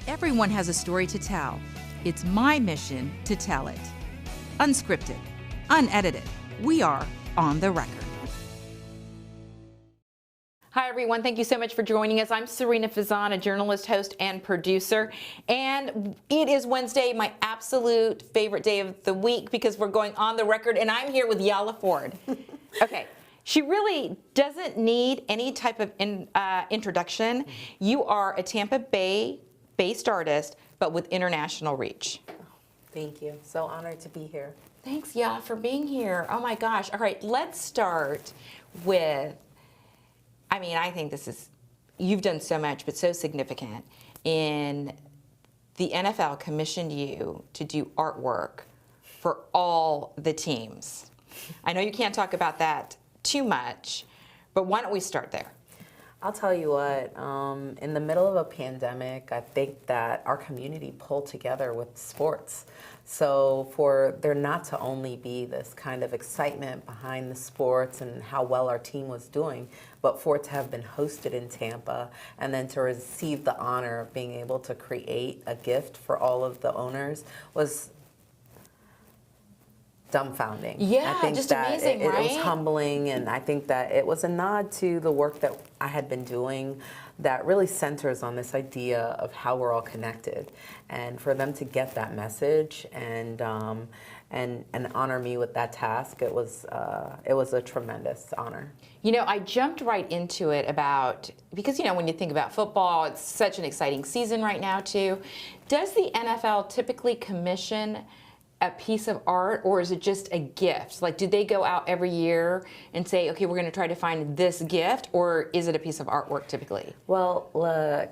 Everyone has a story to tell. It's my mission to tell it. Unscripted, unedited, we are on the record. Hi, everyone. Thank you so much for joining us. I'm Serena Fazan, a journalist, host, and producer. And it is Wednesday, my absolute favorite day of the week because we're going on the record. And I'm here with Yala Ford. Okay. She really doesn't need any type of introduction. You are a Tampa Bay-based artist, but with international reach. Thank you. So honored to be here. Thanks, Yala, for being here. Oh, my gosh. All right. Let's start with... I think this is, you've done so much, but so significant. In the NFL commissioned you to do artwork for all the teams. I know you can't talk about that too much, but why don't we start there? I'll tell you what, in the middle of a pandemic, I think that our community pulled together with sports. So for there not to only be this kind of excitement behind the sports and how well our team was doing, but for it to have been hosted in Tampa and then to receive the honor of being able to create a gift for all of the owners was dumbfounding. Yeah, I think just that amazing, right? It was humbling, and I think that it was a nod to the work that I had been doing that really centers on this idea of how we're all connected. And for them to get that message and honor me with that task, it was a tremendous honor. You know, I jumped right into it because, you know, when you think about football, it's such an exciting season right now, too. Does the NFL typically commission a piece of art, or is it just a gift? Like, do they go out every year and say, okay, we're going to try to find this gift, or is it a piece of artwork typically? Well,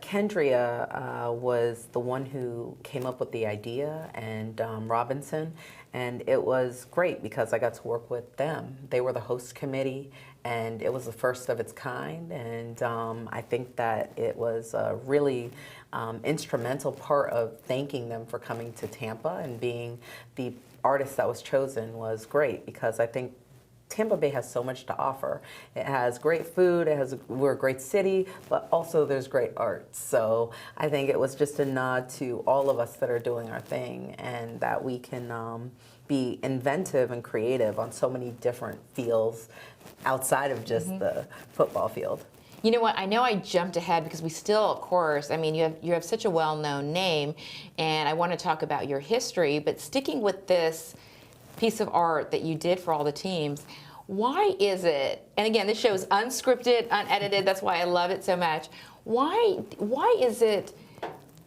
Kendria was the one who came up with the idea, and Robinson, and it was great because I got to work with them. They were the host committee, and it was the first of its kind, and I think that it was a really instrumental part of thanking them for coming to Tampa, and being the artist that was chosen was great because I think Tampa Bay has so much to offer. It has great food, we're a great city, but also there's great art. So I think it was just a nod to all of us that are doing our thing, and that we can be inventive and creative on so many different fields outside of just the football field. You know what? I know I jumped ahead because we still, of course, you have such a well-known name, and I want to talk about your history, but sticking with this piece of art that you did for all the teams, why is it, and again, this show is unscripted, unedited, that's why I love it so much, why is it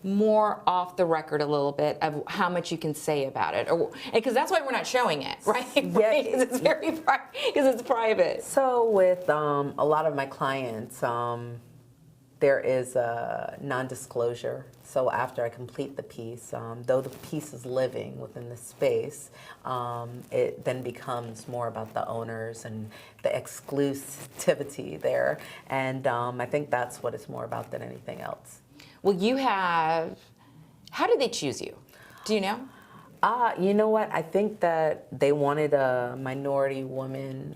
more off the record a little bit of how much you can say about it, because that's why we're not showing it, right? Yeah, Because it's because it's private. So with a lot of my clients, there is a non-disclosure. So after I complete the piece, though the piece is living within the space, it then becomes more about the owners and the exclusivity there, and I think that's what it's more about than anything else. Well, how did they choose you? Do you know? You know what? I think that they wanted a minority woman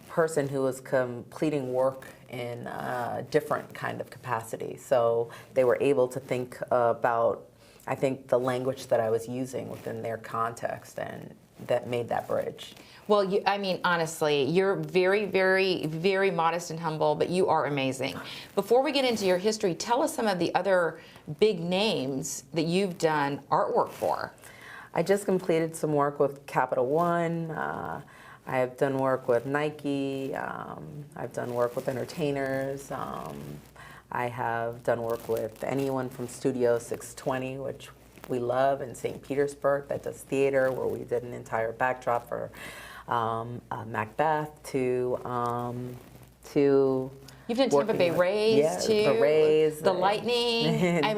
person who was completing work in a different kind of capacity. So they were able to think about, I think, the language that I was using within their context, and that made that bridge. Well, honestly, you're very, very, very modest and humble, but you are amazing. Before we get into your history, tell us some of the other big names that you've done artwork for. I just completed some work with Capital One. I have done work with Nike. I've done work with entertainers. I have done work with anyone from Studio 620, which we love, in St. Petersburg, that does theater, where we did an entire backdrop for Macbeth, to you've done Tampa Bay Rays too. The Rays, the Lightning.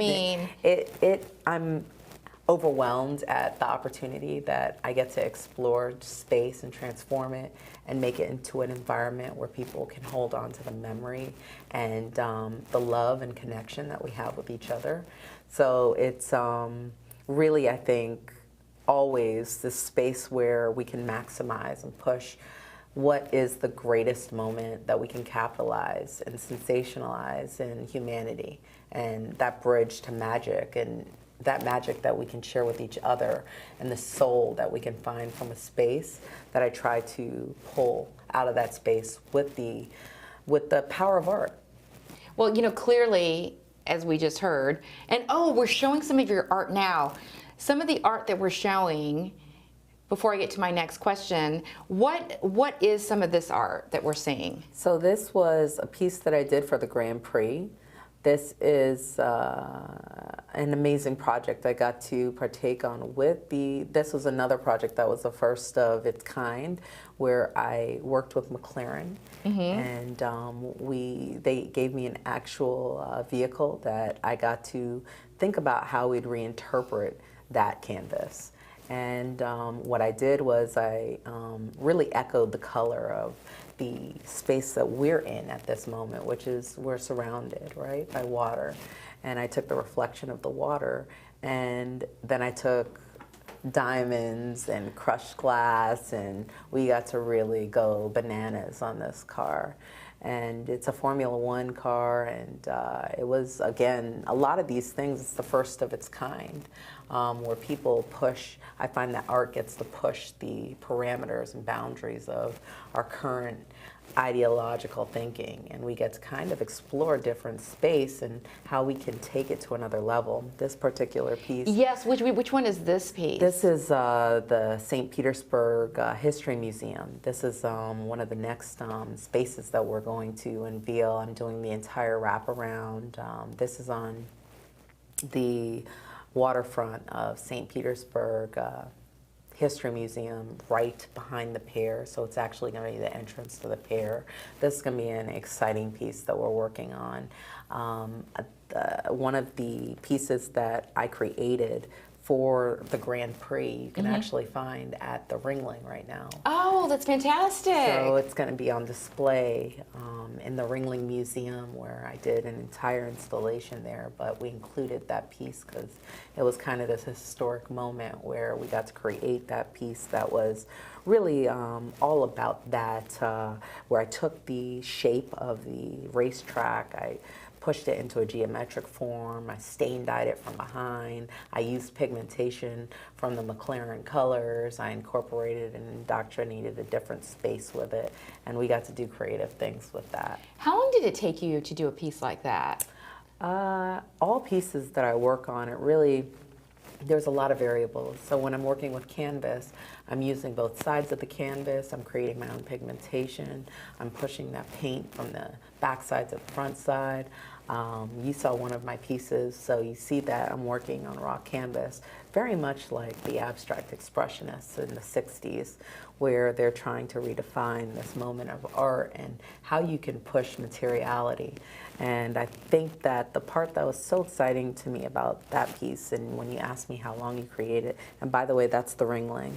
I'm overwhelmed at the opportunity that I get to explore space and transform it and make it into an environment where people can hold on to the memory and the love and connection that we have with each other. So it's really, I think, always this space where we can maximize and push what is the greatest moment that we can capitalize and sensationalize in humanity, and that bridge to magic, and that magic that we can share with each other, and the soul that we can find from a space that I try to pull out of that space with the power of art. Well, clearly, as we just heard, and we're showing some of your art now. Some of the art that we're showing, before I get to my next question, what is some of this art that we're seeing? So this was a piece that I did for the Grand Prix. This is an amazing project I got to partake on this was another project that was the first of its kind, where I worked with McLaren, and they gave me an actual vehicle that I got to think about how we'd reinterpret that canvas. And what I did was I really echoed the color of the space that we're in at this moment, which is we're surrounded, right, by water. And I took the reflection of the water, and then I took diamonds and crushed glass, and we got to really go bananas on this car. And it's a Formula One car, and it was, again, a lot of these things, it's the first of its kind, where people push. I find that art gets to push the parameters and boundaries of our current ideological thinking, and we get to kind of explore different space and how we can take it to another level. This particular piece. Yes, which one is this piece? This is the St. Petersburg History Museum. This is one of the next spaces that we're going to unveil. I'm doing the entire wraparound. This is on the waterfront of St. Petersburg History Museum, right behind the pier, so it's actually going to be the entrance to the pier. This is going to be an exciting piece that we're working on. One of the pieces that I created for the Grand Prix, you can actually find at the Ringling right now. Oh, that's fantastic. So it's going to be on display in the Ringling Museum, where I did an entire installation there, but we included that piece because it was kind of this historic moment where we got to create that piece that was really all about that, where I took the shape of the racetrack, I pushed it into a geometric form, I stain dyed it from behind, I used pigmentation from the McLaren colors, I incorporated and indoctrinated a different space with it, and we got to do creative things with that. How long did it take you to do a piece like that? All pieces that I work on, there's a lot of variables. So when I'm working with canvas, I'm using both sides of the canvas, I'm creating my own pigmentation, I'm pushing that paint from the back side to the front side. You saw one of my pieces, so you see that I'm working on raw canvas, very much like the abstract expressionists in the 60s, where they're trying to redefine this moment of art and how you can push materiality. And I think that the part that was so exciting to me about that piece, and when you asked me how long you created, and by the way, that's the Ringling.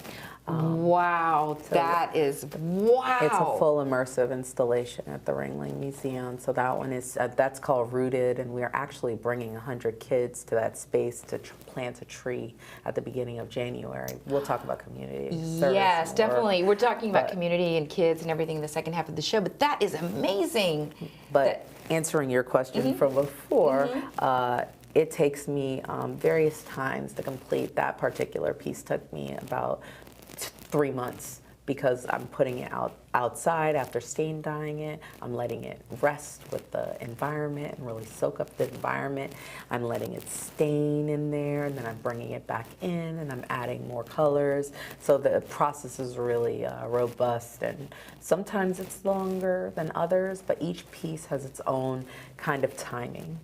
Wow, so that is, wow. It's a full immersive installation at the Ringling Museum. So that one is, that's called Rooted, and we're actually bringing 100 kids to that space to plant a tree at the beginning of January. We'll talk about community service. Yes, definitely. We're talking about community and kids and everything in the second half of the show, but that is amazing. But answering your question from before, it takes me various times to complete. That particular piece took me about 3 months because I'm putting it outside after stain dyeing it. I'm letting it rest with the environment and really soak up the environment. I'm letting it stain in there, and then I'm bringing it back in, and I'm adding more colors. So the process is really robust, and sometimes it's longer than others, but each piece has its own kind of timing.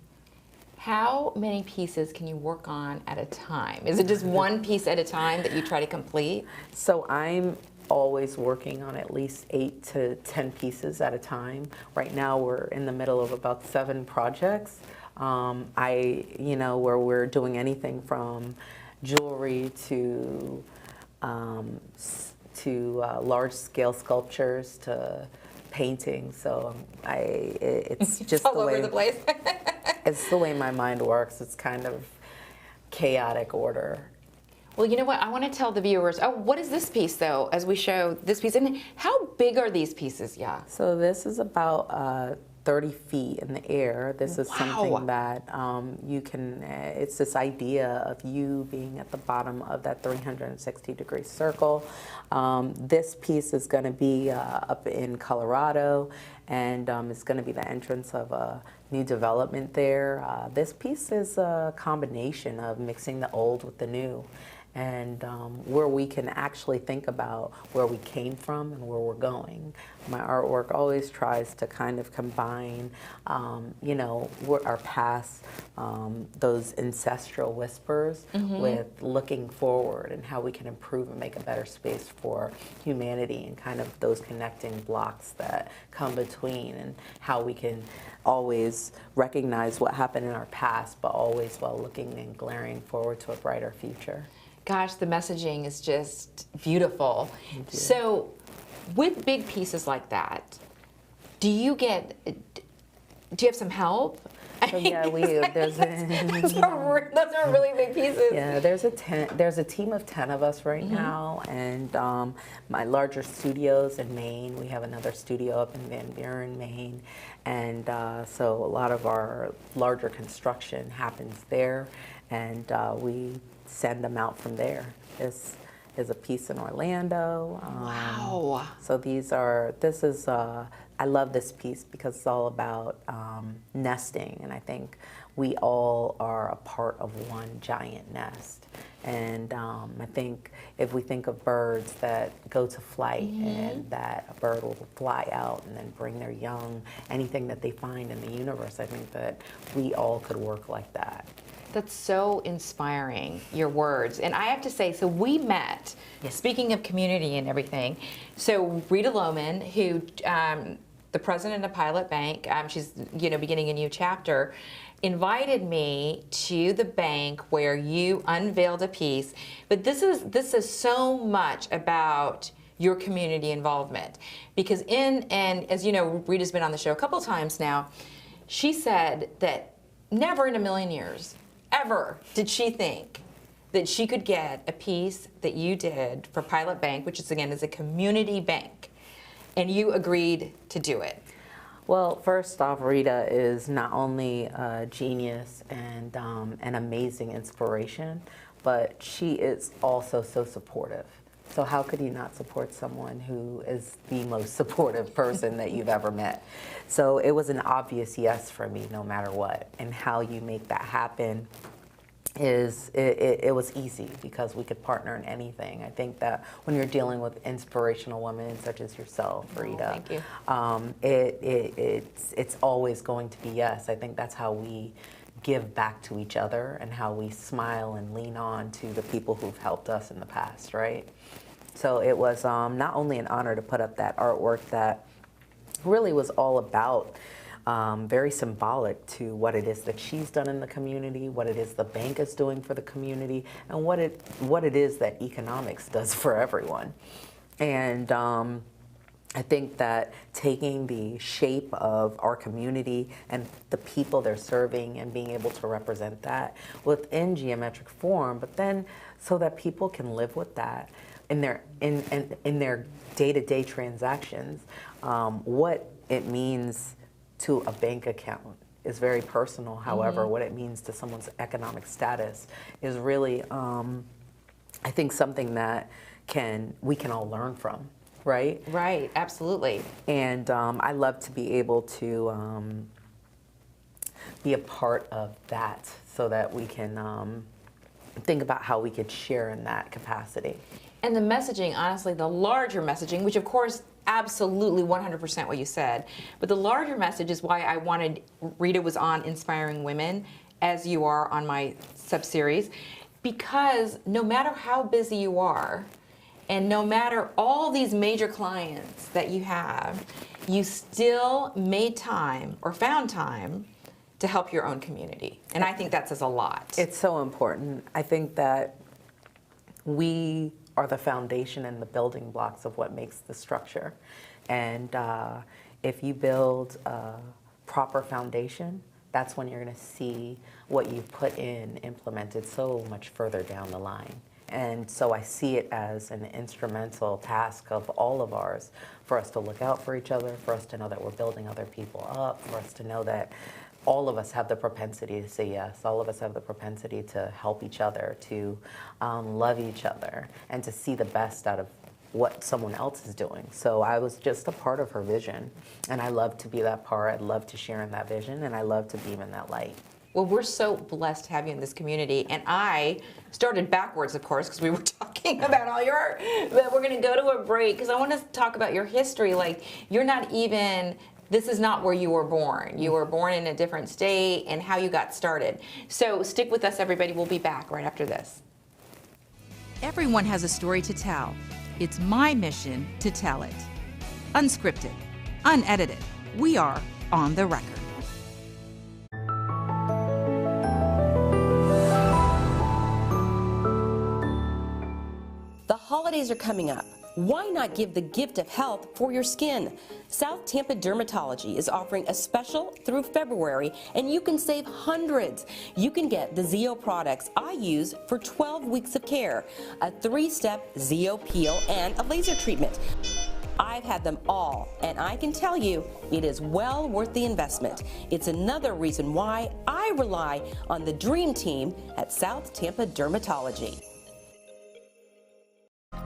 How many pieces can you work on at a time? Is it just one piece at a time that you try to complete? So I'm always working on at least 8 to 10 pieces at a time. Right now we're in the middle of about 7 projects. Where we're doing anything from jewelry to large-scale sculptures to painting. So it's just all the way, over the place. It's the way my mind works. It's kind of chaotic order. Well, you know what? I want to tell the viewers, oh, what is this piece, though, as we show this piece? And how big are these pieces, yeah? So this is about 30 feet in the air. This is something that you can, it's this idea of you being at the bottom of that 360-degree circle. This piece is going to be up in Colorado, and it's going to be the entrance of a new development there. This piece is a combination of mixing the old with the new, and where we can actually think about where we came from and where we're going. My artwork always tries to kind of combine, you know, our past, those ancestral whispers, with looking forward and how we can improve and make a better space for humanity, and kind of those connecting blocks that come between, and how we can always recognize what happened in our past, but always while looking and glaring forward to a brighter future. Gosh, the messaging is just beautiful. So with big pieces like that, do you have some help? So yeah, those are really big pieces. Yeah, there's a team of 10 of us right now, and my larger studios in Maine. We have another studio up in Van Buren, Maine, and so a lot of our larger construction happens there, and we send them out from there. This is a piece in Orlando. Wow. So I love this piece because it's all about nesting, and I think we all are a part of one giant nest. And I think if we think of birds that go to flight, and that a bird will fly out and then bring their young, anything that they find in the universe, I think that we all could work like that. That's so inspiring, your words. And I have to say, so we met, speaking of community and everything, so Rita Lohman, who, the president of Pilot Bank, she's beginning a new chapter, invited me to the bank where you unveiled a piece. But this is so much about your community involvement. Because and as you know, Rita's been on the show a couple times now, she said that never in a million years ever did she think that she could get a piece that you did for Pilot Bank, which is, again, is a community bank, and you agreed to do it. Well, first off, Rita is not only a genius and an amazing inspiration, but she is also so supportive. So how could you not support someone who is the most supportive person that you've ever met? So it was an obvious yes for me, no matter what. And how you make that happen is, it was easy because we could partner in anything. I think that when you're dealing with inspirational women such as yourself, Rita, thank you. It's always going to be yes. I think that's how we give back to each other, and how we smile and lean on to the people who've helped us in the past, right? So it was not only an honor to put up that artwork that really was all about, very symbolic to what it is that she's done in the community, what it is the bank is doing for the community, and what it is that economics does for everyone. And I think that taking the shape of our community and the people they're serving and being able to represent that within geometric form, but then so that people can live with that in their day-to-day transactions. What it means to a bank account is very personal. However, what it means to someone's economic status is really, I think, something that we can all learn from. Right? Right, absolutely. And I love to be able to be a part of that, so that we can think about how we could share in that capacity. And the messaging, honestly, the larger messaging, which of course, absolutely 100% what you said, but the larger message is why I wanted, Rita was on Inspiring Women, as you are on my sub-series, because no matter how busy you are, and no matter all these major clients that you have, you still made time or found time to help your own community. And I think that says a lot. It's so important. I think that we are the foundation and the building blocks of what makes the structure. And if you build a proper foundation, that's when you're going to see what you put in implemented so much further down the line. And so I see it as an instrumental task of all of ours, for us to look out for each other, for us to know that we're building other people up, for us to know that all of us have the propensity to say yes. All of us have the propensity to help each other, to love each other, and to see the best out of what someone else is doing. So I was just a part of her vision, and I love to be that part. I love to share in that vision, and I love to beam in that light. Well, we're so blessed to have you in this community. And I started backwards, of course, because we were talking about all your, but we're going to go to a break because I want to talk about your history. Like, you're not even, this is not where you were born. You were born in a different state and how you got started. So stick with us, everybody. We'll be back right after this. Everyone has a story to tell. It's my mission to tell it. Unscripted, unedited, we are on the record. The holidays are coming up. Why not give the gift of health for your skin? South Tampa Dermatology is offering a special through February, and you can save hundreds. You can get the Zeo products I use for 12 weeks of care, a 3-step Zeo peel, and a laser treatment. I've had them all, and I can tell you it is well worth the investment. It's another reason why I rely on the Dream Team at South Tampa Dermatology.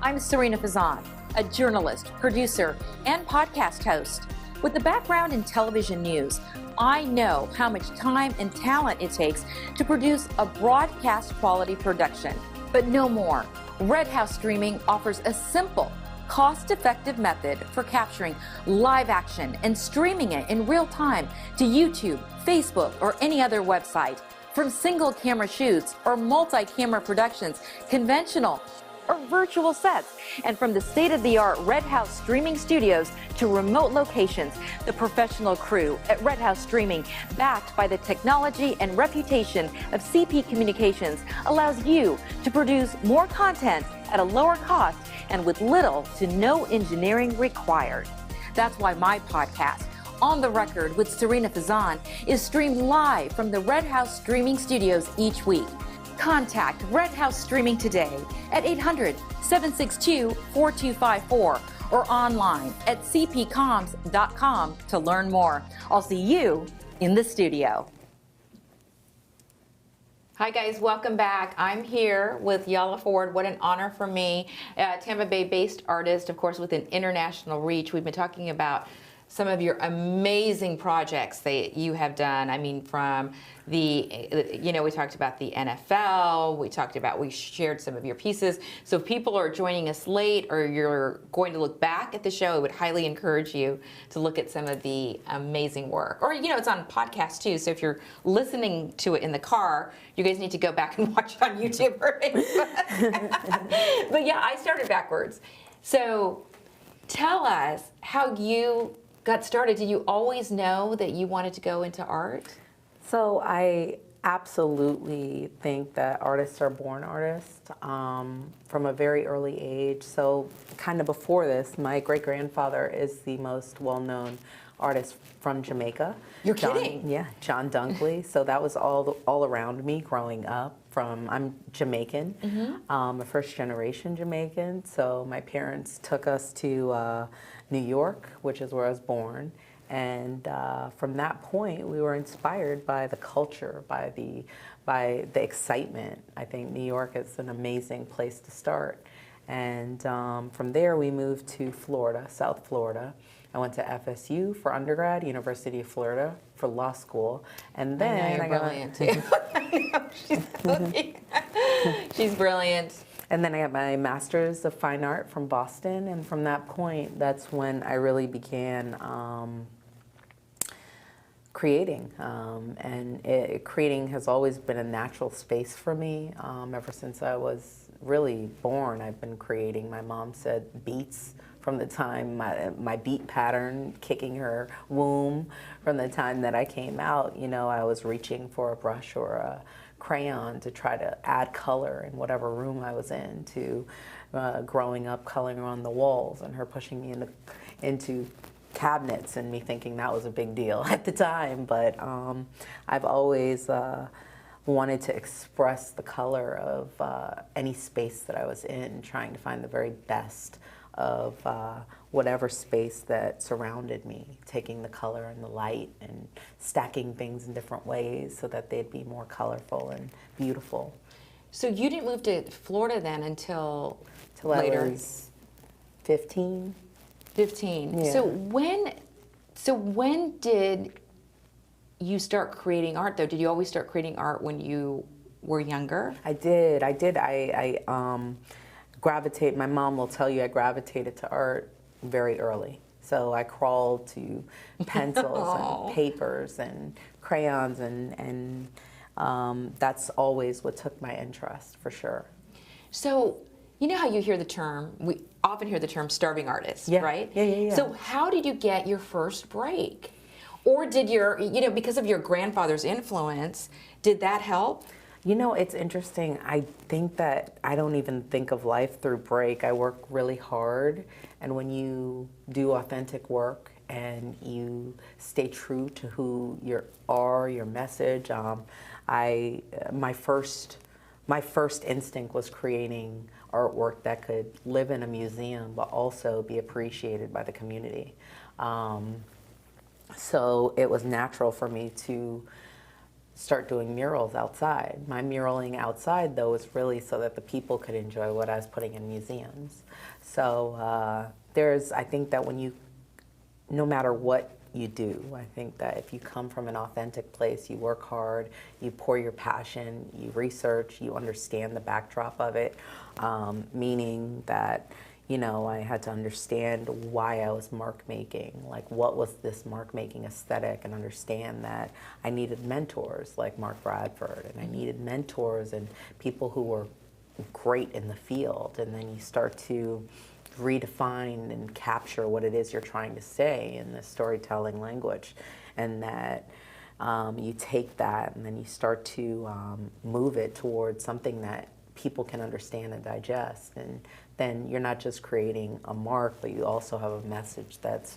I'm Serena Fazan, a journalist, producer, and podcast host. With a background in television news, I know how much time and talent it takes to produce a broadcast quality production. But no more. Red House Streaming offers a simple, cost-effective method for capturing live action and streaming it in real time to YouTube, Facebook, or any other website. From single camera shoots or multi-camera productions, conventional or virtual sets, and from the state-of-the-art Red House Streaming Studios to remote locations, the professional crew at Red House Streaming, backed by the technology and reputation of CP Communications, allows you to produce more content at a lower cost and with little to no engineering required. That's why my podcast, On the Record with Serena Fazan, is streamed live from the Red House Streaming Studios each week. Contact Red House Streaming today at 800-762-4254 or online at cpcoms.com to learn more. I'll see you in the studio. Hi guys, welcome back. I'm here with Yala Ford. What an honor for me. Tampa Bay based artist, of course, with an international reach. We've been talking about some of your amazing projects that you have done. I mean, from the, we talked about the NFL, we shared some of your pieces. So if people are joining us late or you're going to look back at the show, I would highly encourage you to look at some of the amazing work. Or, it's on podcast too. So if you're listening to it in the car, you guys need to go back and watch it on YouTube or Facebook. But yeah, I started backwards. So tell us how you got started. Did you always know that you wanted to go into art? So I absolutely think that artists are born artists from a very early age. So kind of before this, my great-grandfather is the most well-known artist from Jamaica. You're kidding? Yeah, John Dunkley. So that was all around me growing up. I'm Jamaican, a first-generation Jamaican. So my parents took us to New York, which is where I was born. And from that point, we were inspired by the culture, by the excitement. I think New York is an amazing place to start. And from there, we moved to Florida, South Florida. I went to FSU for undergrad, University of Florida for law school, and then I know you're brilliant too. I know, she's brilliant. She's brilliant. And then I got my master's of fine art from Boston, and from that point, that's when I really began creating. Creating has always been a natural space for me. Ever since I was really born, I've been creating. My mom said beats from the time my beat pattern kicking her womb, from the time that I came out, I was reaching for a brush or a crayon to try to add color in whatever room I was in, to growing up coloring on the walls and her pushing me into cabinets and me thinking that was a big deal at the time. But I've always wanted to express the color of any space that I was in, trying to find the very best of whatever space that surrounded me, taking the color and the light and stacking things in different ways so that they'd be more colorful and beautiful. So you didn't move to Florida then until Till later? I was 15. 15. Yeah. So when did you start creating art though? Did you always start creating art when you were younger? I did. I gravitate. My mom will tell you I gravitated to art very early. So I crawled to pencils and papers and crayons, and that's always what took my interest, for sure. So you know how you hear the term, we often hear the term starving artist, Yeah. right? Yeah. So how did you get your first break? Or did because of your grandfather's influence, did that help? You know, it's interesting. I think that I don't even think of life through break. I work really hard, and when you do authentic work and you stay true to who you are, your message, my first instinct was creating artwork that could live in a museum but also be appreciated by the community. So it was natural for me to start doing murals outside. My muraling outside, though, was really so that the people could enjoy what I was putting in museums. So I think that no matter what you do, I think that if you come from an authentic place, you work hard, you pour your passion, you research, you understand the backdrop of it, meaning that I had to understand why I was mark making, like what was this mark making aesthetic, and understand that I needed mentors like Mark Bradford, and I needed mentors and people who were great in the field, and then you start to redefine and capture what it is you're trying to say in the storytelling language, and that you take that and then you start to move it towards something that people can understand and digest, and then you're not just creating a mark, but you also have a message that's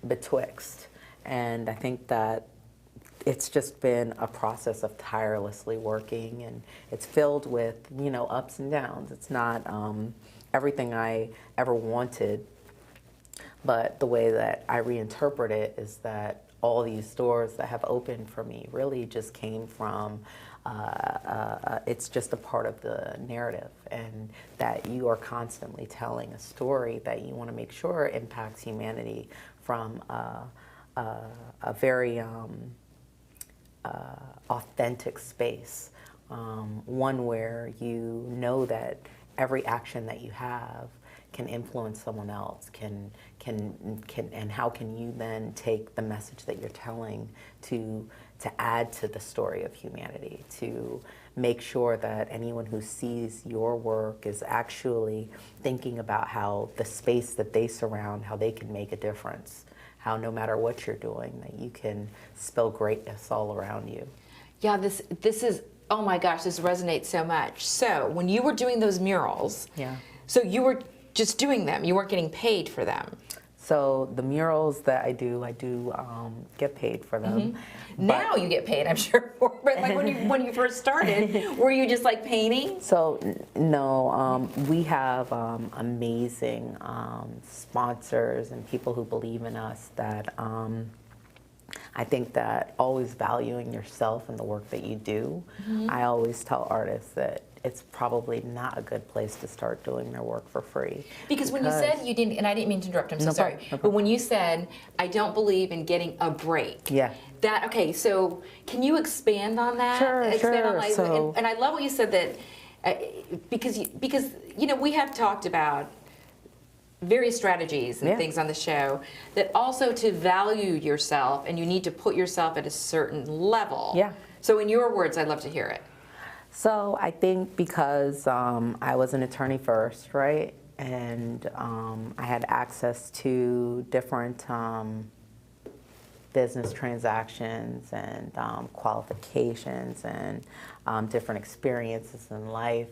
betwixt. And I think that it's just been a process of tirelessly working, and it's filled with, ups and downs. It's not everything I ever wanted, but the way that I reinterpret it is that all these doors that have opened for me really just came from it's just a part of the narrative, and that you are constantly telling a story that you want to make sure impacts humanity from a very authentic space, one where you know that every action that you have can influence someone else, and how can you then take the message that you're telling to add to the story of humanity, to make sure that anyone who sees your work is actually thinking about how the space that they surround, how they can make a difference, how no matter what you're doing, that you can spill greatness all around you. Yeah, this is, oh my gosh, this resonates so much. So when you were doing those murals, Yeah. so you were just doing them, you weren't getting paid for them. So the murals that I do get paid for them. Now you get paid, I'm sure. But like when you first started, were you just like painting? So no, we have amazing sponsors and people who believe in us that I think that always valuing yourself and the work that you do. I always tell artists that it's probably not a good place to start doing their work for free. Because when you said you didn't, and I didn't mean to interrupt, I'm so No sorry, problem, no but when you said, I don't believe in getting a break. Yeah. That, okay, so can you expand on that? Sure, expand on, sure. like, So, and I love what you said that, because we have talked about various strategies and Yeah. things on the show, that also to value yourself, and you need to put yourself at a certain level. Yeah. So in your words, I'd love to hear it. So I think because I was an attorney first, right? And I had access to different business transactions and qualifications and different experiences in life.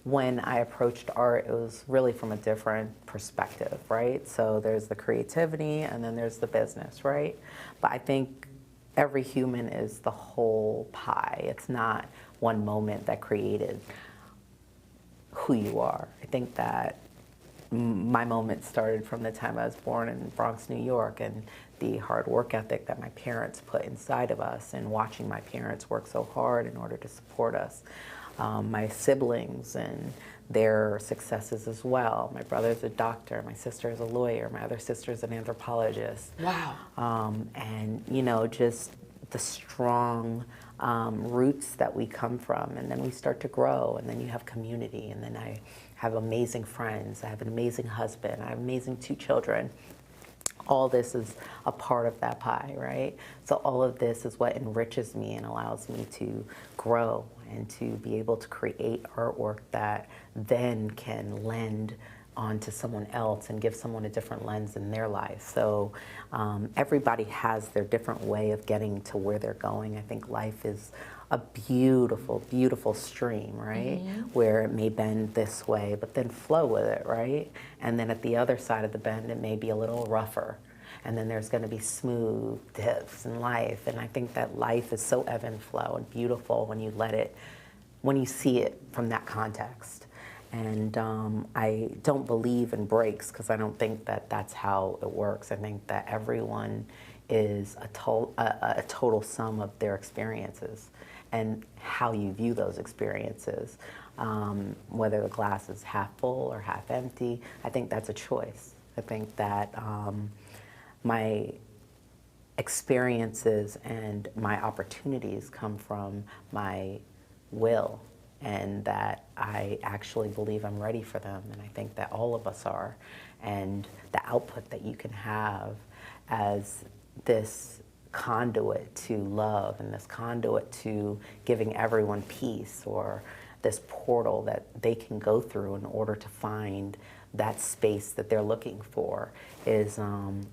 When I approached art, it was really from a different perspective, right? So there's the creativity and then there's the business, right? But I think every human is the whole pie. It's not one moment that created who you are. I think that my moment started from the time I was born in Bronx, New York, and the hard work ethic that my parents put inside of us, and watching my parents work so hard in order to support us. My siblings and their successes as well. My brother's a doctor, my sister is a lawyer, my other sister's an anthropologist. Wow. And you know, just the strong roots that we come from, and then we start to grow, and then you have community, and then I have amazing friends, I have an amazing husband, I have amazing 2 children. All this is a part of that pie, right? So all of this is what enriches me and allows me to grow and to be able to create artwork that then can lend onto someone else and give someone a different lens in their life. So everybody has their different way of getting to where they're going. I think life is a beautiful, beautiful stream, right? Mm-hmm. Where it may bend this way, but then flow with it, right? And then at the other side of the bend, it may be a little rougher. And then there's going to be smooth dips in life. And I think that life is so ebb and flow and beautiful when you let it, when you see it from that context. And I don't believe in breaks, because I don't think that that's how it works. I think that everyone is a total sum of their experiences and how you view those experiences. Whether the glass is half full or half empty, I think that's a choice. I think that my experiences and my opportunities come from my will, and that I actually believe I'm ready for them, and I think that all of us are. And the output that you can have as this conduit to love, and this conduit to giving everyone peace, or this portal that they can go through in order to find that space that they're looking for, is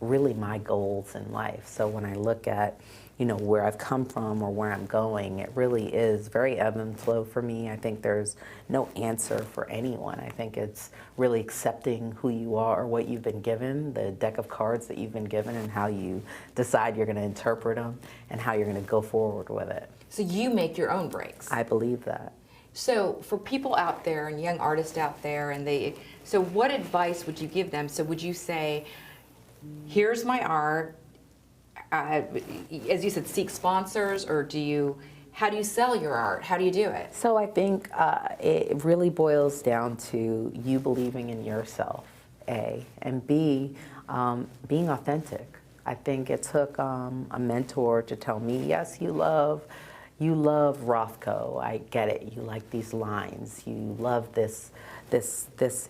really my goals in life. So when I look at, you know, where I've come from or where I'm going, it really is very ebb and flow for me. I think there's no answer for anyone. I think it's really accepting who you are, what you've been given, the deck of cards that you've been given, and how you decide you're going to interpret them and how you're going to go forward with it. So you make your own breaks. I believe that. So for people out there and young artists out there, so what advice would you give them? So would you say, here's my art, as you said, seek sponsors, or how do you sell your art? How do you do it? So I think it really boils down to you believing in yourself, A, and B, being authentic. I think it took a mentor to tell me, yes, you love Rothko. I get it. You like these lines. You love this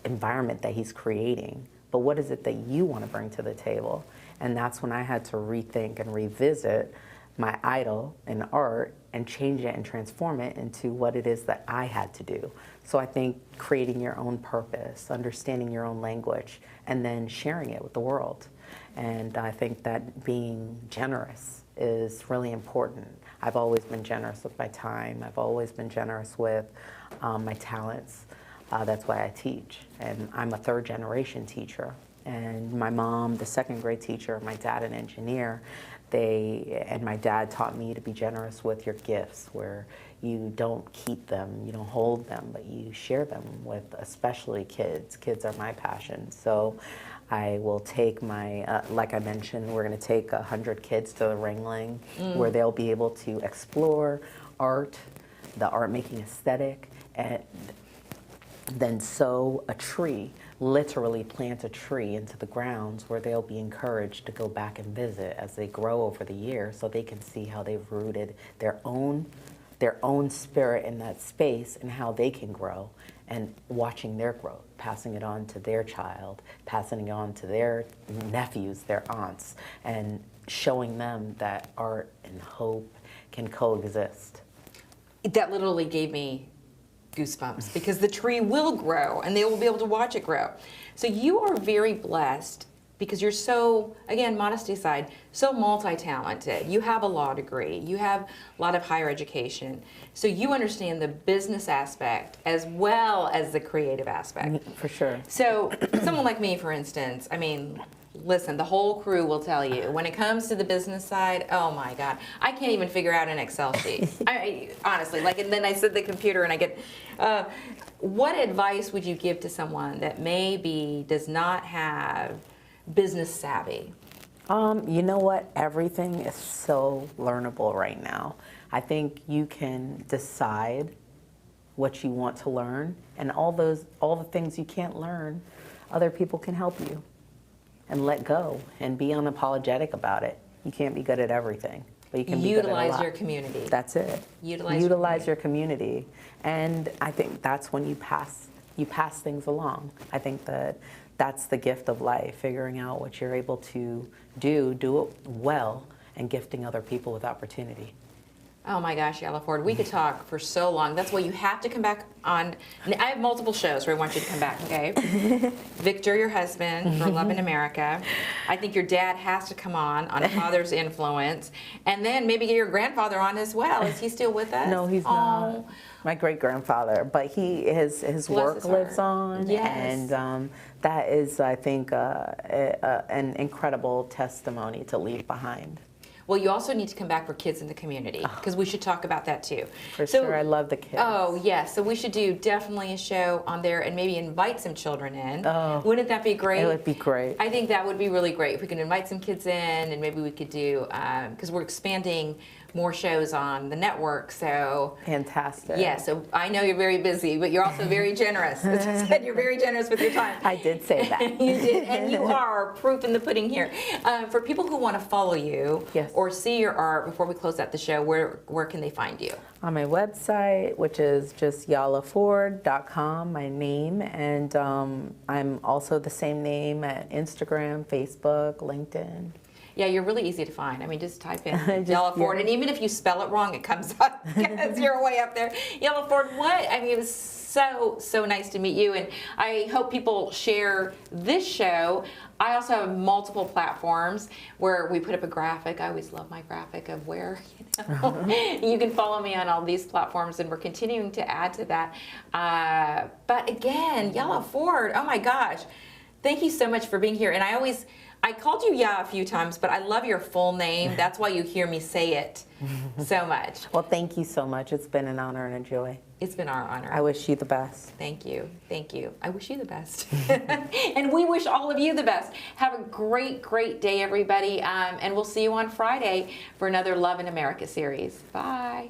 environment that he's creating. But what is it that you want to bring to the table? And that's when I had to rethink and revisit my idol in art and change it and transform it into what it is that I had to do. So I think creating your own purpose, understanding your own language, and then sharing it with the world. And I think that being generous is really important. I've always been generous with my time. I've always been generous with my talents. That's why I teach. And I'm a 3rd generation teacher. And my mom, the 2nd grade teacher, my dad, an engineer, and my dad taught me to be generous with your gifts, where you don't keep them, you don't hold them, but you share them with especially kids. Kids are my passion. So I will take my, like I mentioned, we're going to take 100 kids to the Ringling, where they'll be able to explore art, the art making aesthetic, and then sow a tree, literally plant a tree into the grounds, where they'll be encouraged to go back and visit as they grow over the years, so they can see how they've rooted their own spirit in that space and how they can grow, and watching their growth, passing it on to their child, passing it on to their nephews, their aunts, and showing them that art and hope can coexist. That literally gave me goosebumps, because the tree will grow and they will be able to watch it grow. So you are very blessed, because you're so, again, modesty aside, so multi-talented. You have a law degree, you have a lot of higher education, so you understand the business aspect as well as the creative aspect. For sure. So someone like me, for instance, I mean, Listen, the whole crew will tell you. When it comes to the business side, oh my God, I can't even figure out an Excel sheet. Honestly, like, and then I sit at the computer and I get. What advice would you give to someone that maybe does not have business savvy? You know what? Everything is so learnable right now. I think you can decide what you want to learn, and all the things you can't learn, other people can help you. And let go and be unapologetic about it. You can't be good at everything, but you can be good at a lot. Utilize your community. That's it. Utilize your community. And I think that's when you pass things along. I think that's the gift of life, figuring out what you're able to do it well, and gifting other people with opportunity. Oh my gosh, Yella Ford, we could talk for so long. That's why you have to come back on. I have multiple shows where I want you to come back, okay? Victor, your husband, for Love in America. I think your dad has to come on A Father's Influence. And then maybe get your grandfather on as well. Is he still with us? No, he's not. My great-grandfather, but his work lives on. Yes. And that is, I think, an incredible testimony to leave behind. Well, you also need to come back for kids in the community, because we should talk about that too. For sure, I love the kids. Oh, yes. So we should do definitely a show on there and maybe invite some children in. Oh, wouldn't that be great? It would be great. I think that would be really great. If we can invite some kids in, and maybe we could do, because we're expanding more shows on the network, so. Fantastic. Yeah, so I know you're very busy, but you're also very generous. As I said, you're very generous with your time. I did say that. You did, and you are proof in the pudding here. For people who want to follow you, yes, or see your art before we close out the show, where can they find you? On my website, which is just yallaford.com, my name, and I'm also the same name at Instagram, Facebook, LinkedIn. Yeah, you're really easy to find. I mean, just type in Yella Ford, and even if you spell it wrong, it comes up because you're way up there. Yella Ford, what? I mean, it was so nice to meet you, and I hope people share this show. I also have multiple platforms where we put up a graphic. I always love my graphic of where, you can follow me on all these platforms, and we're continuing to add to that. But again, Yella Ford, oh my gosh, thank you so much for being here. And I called you a few times, but I love your full name. That's why you hear me say it so much. Well, thank you so much. It's been an honor and a joy. It's been our honor. I wish you the best. Thank you. Thank you. I wish you the best. And we wish all of you the best. Have a great day, everybody. And we'll see you on Friday for another Love in America series. Bye.